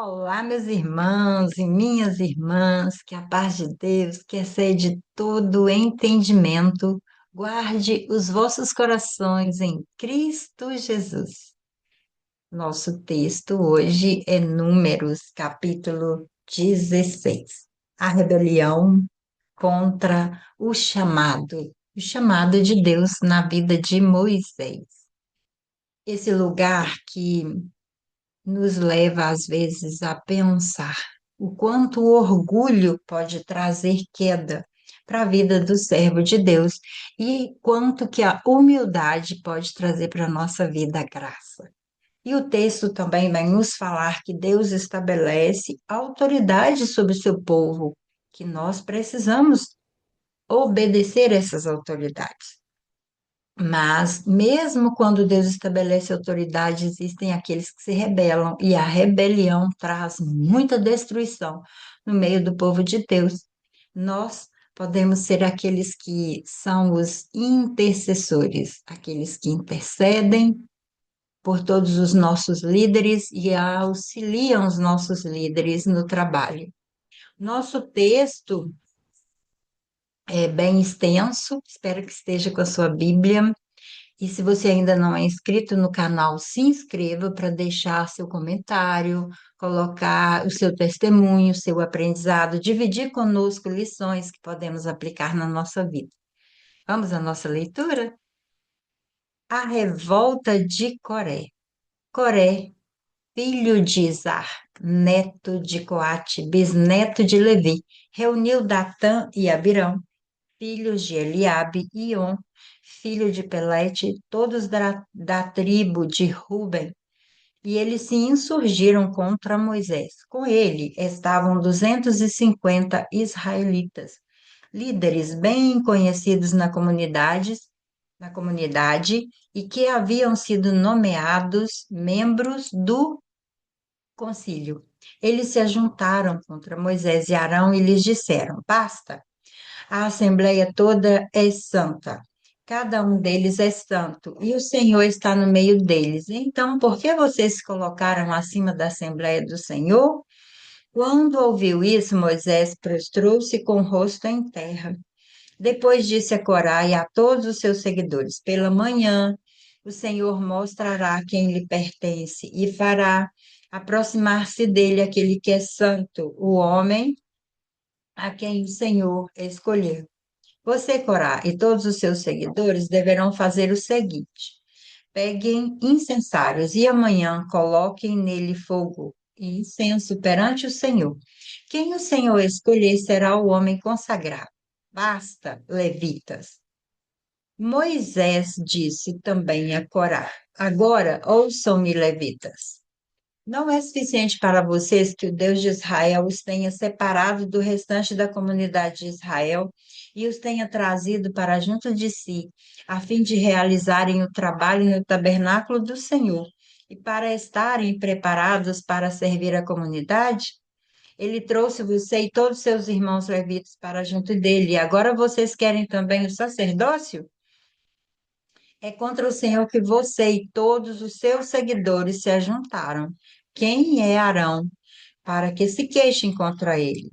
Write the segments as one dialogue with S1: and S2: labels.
S1: Olá, meus irmãos e minhas irmãs, que a paz de Deus, que excede todo entendimento, guarde os vossos corações em Cristo Jesus. Nosso texto hoje é Números, capítulo 16. A rebelião contra o chamado de Deus na vida de Moisés. Esse lugar que nos leva, às vezes, a pensar o quanto o orgulho pode trazer queda para a vida do servo de Deus e quanto que a humildade pode trazer para a nossa vida a graça. E o texto também vai nos falar que Deus estabelece autoridade sobre o seu povo, que nós precisamos obedecer essas autoridades. Mas, mesmo quando Deus estabelece autoridade, existem aqueles que se rebelam, e a rebelião traz muita destruição no meio do povo de Deus. Nós podemos ser aqueles que são os intercessores, aqueles que intercedem por todos os nossos líderes e auxiliam os nossos líderes no trabalho. Nosso texto é bem extenso, espero que esteja com a sua Bíblia. E se você ainda não é inscrito no canal, se inscreva para deixar seu comentário, colocar o seu testemunho, seu aprendizado, dividir conosco lições que podemos aplicar na nossa vida. Vamos à nossa leitura? A revolta de Coré. Coré, filho de Izar, neto de Coate, bisneto de Levi, reuniu Datã e Abirão, filhos de Eliabe e On, filho de Pelete, todos da tribo de Ruben, e eles se insurgiram contra Moisés. Com ele estavam 250 israelitas, líderes bem conhecidos na comunidade, e que haviam sido nomeados membros do concílio. Eles se ajuntaram contra Moisés e Arão e lhes disseram: Basta, a assembleia toda é santa. Cada um deles é santo, e o Senhor está no meio deles. Então, por que vocês se colocaram acima da assembleia do Senhor? Quando ouviu isso, Moisés prostrou-se com o rosto em terra. Depois disse a Corá e a todos os seus seguidores: Pela manhã, o Senhor mostrará quem lhe pertence e fará aproximar-se dele aquele que é santo, o homem a quem o Senhor escolheu. Você, Corá, e todos os seus seguidores deverão fazer o seguinte: peguem incensários e amanhã coloquem nele fogo e incenso perante o Senhor. Quem o Senhor escolher será o homem consagrado. Basta, levitas. Moisés disse também a Corá: Agora ouçam-me, levitas. Não é suficiente para vocês que o Deus de Israel os tenha separado do restante da comunidade de Israel e os tenha trazido para junto de si, a fim de realizarem o trabalho no tabernáculo do Senhor e para estarem preparados para servir a comunidade? Ele trouxe você e todos os seus irmãos levitas para junto dele, e agora vocês querem também o sacerdócio? É contra o Senhor que você e todos os seus seguidores se ajuntaram. Quem é Arão para que se queixem contra ele?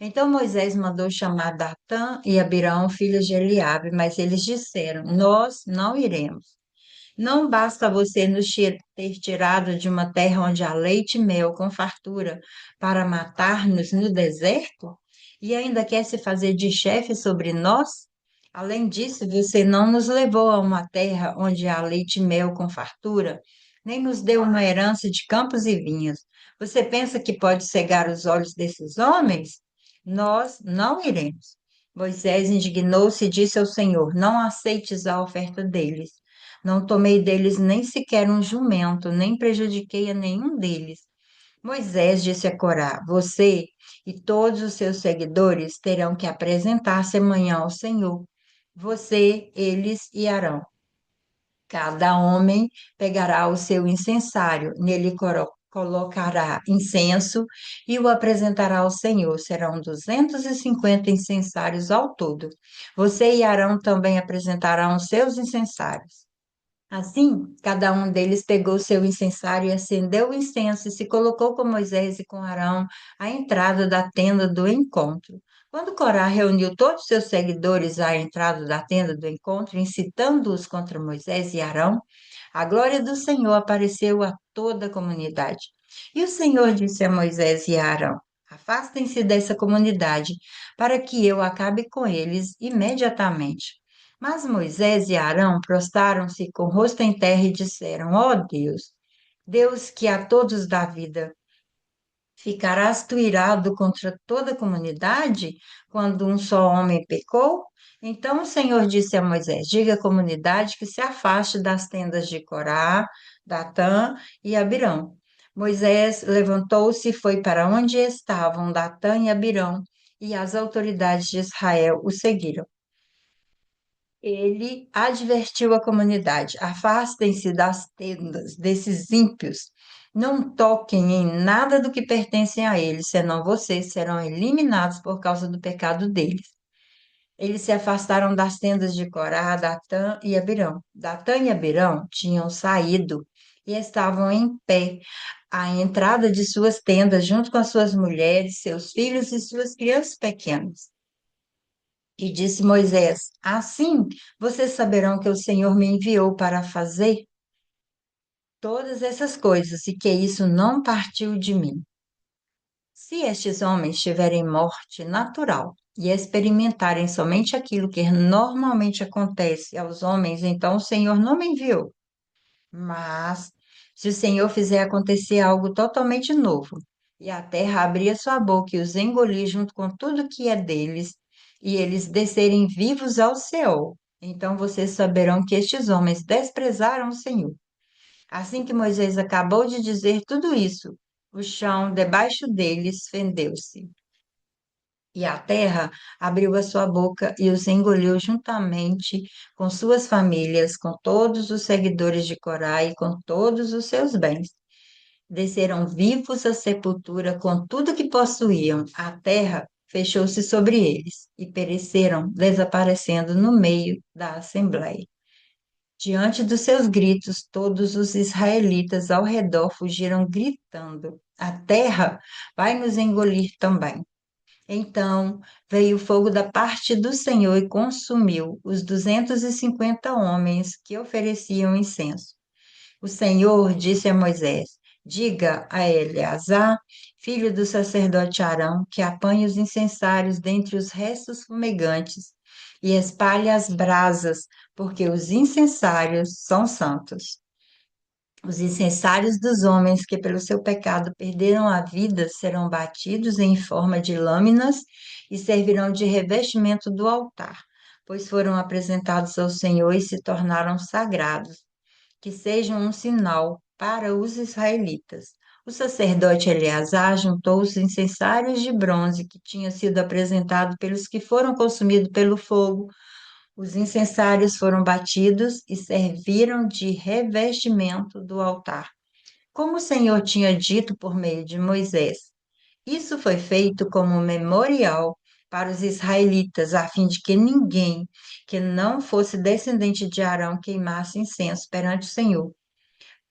S1: Então Moisés mandou chamar Datã e Abirão, filhos de Eliabe, mas eles disseram: Nós não iremos. Não basta você nos ter tirado de uma terra onde há leite e mel com fartura para matar-nos no deserto? E ainda quer se fazer de chefe sobre nós? Além disso, você não nos levou a uma terra onde há leite e mel com fartura, nem nos deu uma herança de campos e vinhos. Você pensa que pode cegar os olhos desses homens? Nós não iremos. Moisés indignou-se e disse ao Senhor: Não aceites a oferta deles. Não tomei deles nem sequer um jumento, nem prejudiquei a nenhum deles. Moisés disse a Corá: Você e todos os seus seguidores terão que apresentar-se amanhã ao Senhor. Você, eles e Arão. Cada homem pegará o seu incensário, nele colocará incenso e o apresentará ao Senhor. Serão 250 incensários ao todo. Você e Arão também apresentarão os seus incensários. Assim, cada um deles pegou seu incensário e acendeu o incenso e se colocou com Moisés e com Arão à entrada da tenda do encontro. Quando Corá reuniu todos os seus seguidores à entrada da tenda do encontro, incitando-os contra Moisés e Arão, a glória do Senhor apareceu a toda a comunidade. E o Senhor disse a Moisés e a Arão: Afastem-se dessa comunidade, para que eu acabe com eles imediatamente. Mas Moisés e Arão prostraram-se com o rosto em terra e disseram: Ó Deus, Deus que a todos dá vida, ficarás tu irado contra toda a comunidade quando um só homem pecou? Então o Senhor disse a Moisés: Diga à comunidade que se afaste das tendas de Corá, Datã e Abirão. Moisés levantou-se e foi para onde estavam Datã e Abirão, e as autoridades de Israel o seguiram. Ele advertiu a comunidade: afastem-se das tendas desses ímpios. Não toquem em nada do que pertencem a eles, senão vocês serão eliminados por causa do pecado deles. Eles se afastaram das tendas de Corá, Datã e Abirão. Datã e Abirão tinham saído e estavam em pé à entrada de suas tendas, junto com as suas mulheres, seus filhos e suas crianças pequenas. E disse Moisés: Assim vocês saberão que o Senhor me enviou para fazer todas essas coisas e que isso não partiu de mim. Se estes homens tiverem morte natural e experimentarem somente aquilo que normalmente acontece aos homens, então o Senhor não me enviou. Mas, se o Senhor fizer acontecer algo totalmente novo, e a terra abrir a sua boca e os engolir junto com tudo que é deles, e eles descerem vivos ao céu, então vocês saberão que estes homens desprezaram o Senhor. Assim que Moisés acabou de dizer tudo isso, o chão debaixo deles fendeu-se. E a terra abriu a sua boca e os engoliu juntamente com suas famílias, com todos os seguidores de Corá e com todos os seus bens. Desceram vivos à sepultura com tudo que possuíam. A terra fechou-se sobre eles e pereceram, desaparecendo no meio da assembleia. Diante dos seus gritos, todos os israelitas ao redor fugiram gritando: A terra vai nos engolir também. Então veio o fogo da parte do Senhor e consumiu os 250 homens que ofereciam incenso. O Senhor disse a Moisés: Diga a Eleazar, filho do sacerdote Arão, que apanhe os incensários dentre os restos fumegantes e espalhe as brasas, porque os incensários são santos. Os incensários dos homens que pelo seu pecado perderam a vida serão batidos em forma de lâminas e servirão de revestimento do altar, pois foram apresentados ao Senhor e se tornaram sagrados, que sejam um sinal para os israelitas. O sacerdote Eleazar juntou os incensários de bronze que tinham sido apresentados pelos que foram consumidos pelo fogo. Os incensários foram batidos e serviram de revestimento do altar, como o Senhor tinha dito por meio de Moisés. Isso foi feito como memorial para os israelitas, a fim de que ninguém que não fosse descendente de Arão queimasse incenso perante o Senhor,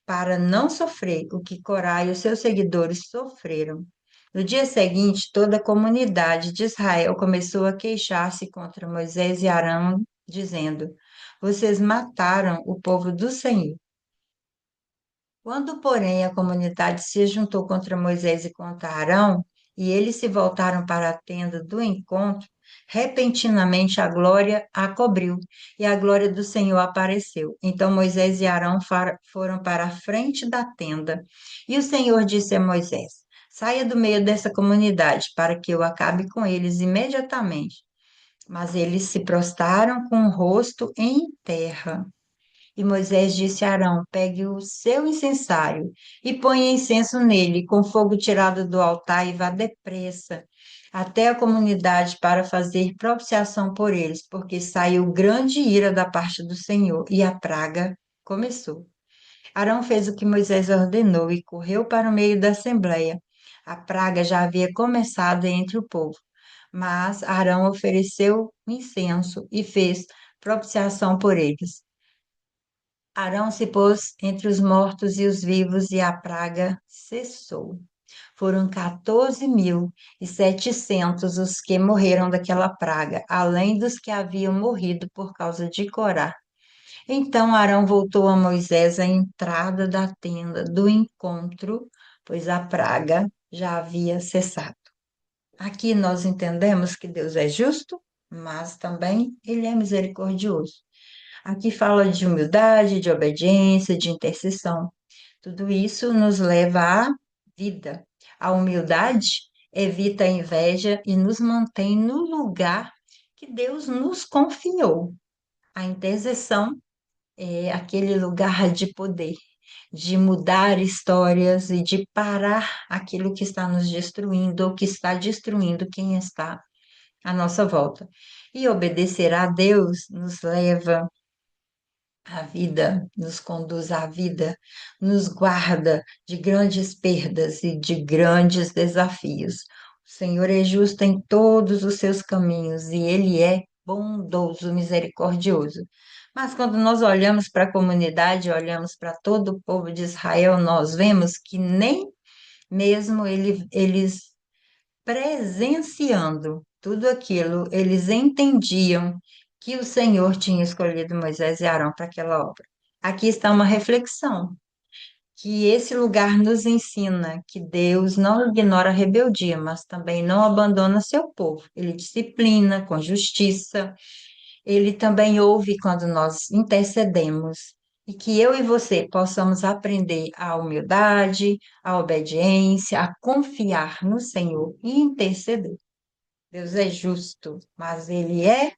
S1: para não sofrer o que Corá e os seus seguidores sofreram. No dia seguinte, toda a comunidade de Israel começou a queixar-se contra Moisés e Arão, dizendo: Vocês mataram o povo do Senhor. Quando, porém, a comunidade se juntou contra Moisés e contra Arão, e eles se voltaram para a tenda do encontro, repentinamente a glória a cobriu, e a glória do Senhor apareceu. Então Moisés e Arão foram para a frente da tenda, e o Senhor disse a Moisés: Saia do meio dessa comunidade, para que eu acabe com eles imediatamente. Mas eles se prostraram com o rosto em terra. E Moisés disse a Arão: Pegue o seu incensário e ponha incenso nele, com fogo tirado do altar, e vá depressa até a comunidade para fazer propiciação por eles, porque saiu grande ira da parte do Senhor, e a praga começou. Arão fez o que Moisés ordenou e correu para o meio da assembleia. A praga já havia começado entre o povo, mas Arão ofereceu incenso e fez propiciação por eles. Arão se pôs entre os mortos e os vivos, e a praga cessou. Foram 14.700 os que morreram daquela praga, além dos que haviam morrido por causa de Corá. Então Arão voltou a Moisés à entrada da tenda do encontro, pois a praga já havia cessado. Aqui nós entendemos que Deus é justo, mas também ele é misericordioso. Aqui fala de humildade, de obediência, de intercessão. Tudo isso nos leva à vida. A humildade evita a inveja e nos mantém no lugar que Deus nos confiou. A intercessão é aquele lugar de poder, de mudar histórias e de parar aquilo que está nos destruindo ou que está destruindo quem está à nossa volta. E obedecer a Deus nos leva à vida, nos conduz à vida, nos guarda de grandes perdas e de grandes desafios. O Senhor é justo em todos os seus caminhos e ele é bondoso, misericordioso. Mas quando nós olhamos para a comunidade, olhamos para todo o povo de Israel, nós vemos que nem mesmo eles presenciando tudo aquilo, eles entendiam que o Senhor tinha escolhido Moisés e Arão para aquela obra. Aqui está uma reflexão, que esse lugar nos ensina que Deus não ignora a rebeldia, mas também não abandona seu povo. Ele disciplina com justiça, ele também ouve quando nós intercedemos. E que eu e você possamos aprender a humildade, a obediência, a confiar no Senhor e interceder. Deus é justo, mas Ele é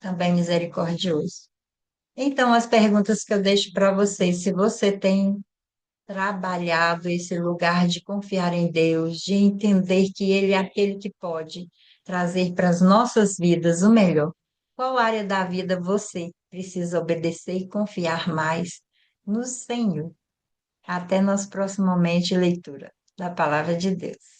S1: também misericordioso. Então, as perguntas que eu deixo para vocês, se você tem trabalhado esse lugar de confiar em Deus, de entender que Ele é aquele que pode trazer para as nossas vidas o melhor. Qual área da vida você precisa obedecer e confiar mais no Senhor? Até nossa próxima leitura da Palavra de Deus.